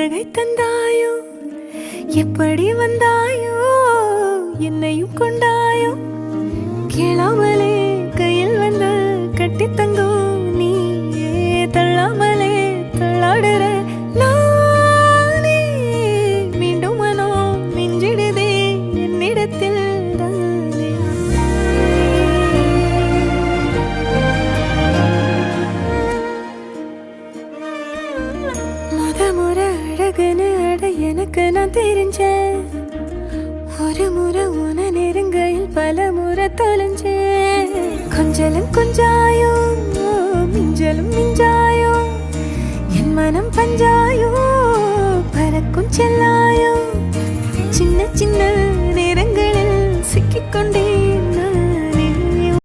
புன்னகை தந்தாயோ எப்படி வந்தாயோ என்னையும் கொண்டாயோ கேளாமலே கையில் வந்து கட்டி தங்கும் நீயே தள்ளாமலே தள்ளாடுற நானே மீண்டும் மனம் மிஞ்சிடுதே என்னிடத்தில் தானே முறை அழகுன்னு அட எனக்கு நான் தெரிஞ்சேன் ஒரு முறை உன நெருங்கையில் பல முறை தொலைஞ்சேன் கொஞ்சலும் கொஞ்சாயோ மிஞ்சலும் மிஞ்சாயோ என் மனம் பஞ்சாயோ பறக்கும் செல்லாயோ சின்ன சின்ன